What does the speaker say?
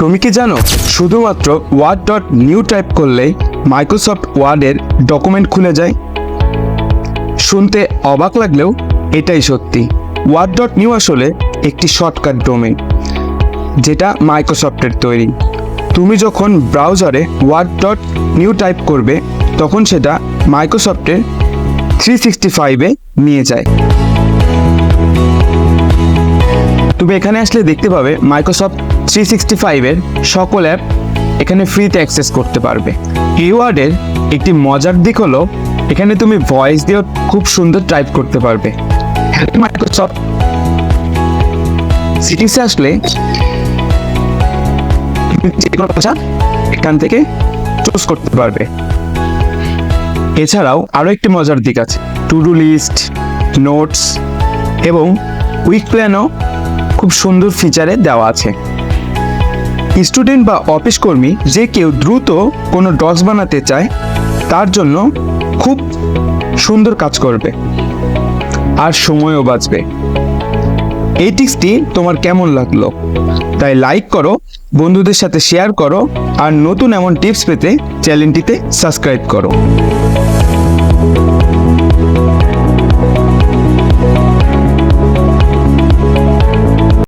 তুমি কি জানো শুধুমাত্র ওয়ার্ড ডট নিউ টাইপ করলেই মাইক্রোসফট ওয়ার্ডের ডকুমেন্ট খুলে যায়? শুনতে অবাক লাগলেও এটাই সত্যি। ওয়ার্ড ডট নিউ আসলে একটি শর্টকাট ডোমেন যেটা মাইক্রোসফটের তৈরি। তুমি যখন ব্রাউজারে ওয়ার্ড ডট নিউ টাইপ করবে তখন সেটা মাইক্রোসফটের 365-এ নিয়ে যায়। তুমি এখানে আসলে দেখতে পাবে মাইক্রোসফট 365-এর সকল অ্যাপ এখানে ফ্রিতে অ্যাক্সেস করতে পারবে। এই ওয়ার্ডের একটি মজার দিক হলো এখানে তুমি ভয়েস দিয়েও খুব সুন্দর টাইপ করতে পারবে। মাইক্রোসফট সিটিসে আসলে যে কোনো ভাষা এখান থেকে চুজ করতে পারবে। এছাড়াও আরও একটি মজার দিক আছে, টু ডু লিস্ট, নোটস এবং উইক প্ল্যানও খুব সুন্দর ফিচারে দেওয়া আছে। স্টুডেন্ট বা অফিস কর্মী যে কেউ দ্রুত কোনো ডক্স বানাতে চায় তার জন্য খুব সুন্দর কাজ করবে আর সময়ও বাঁচবে। এই টিপসটি তোমার কেমন লাগলো? তাই লাইক করো, বন্ধুদের সাথে শেয়ার করো আর নতুন এমন টিপস পেতে চ্যানেলটিতে সাবস্ক্রাইব করো।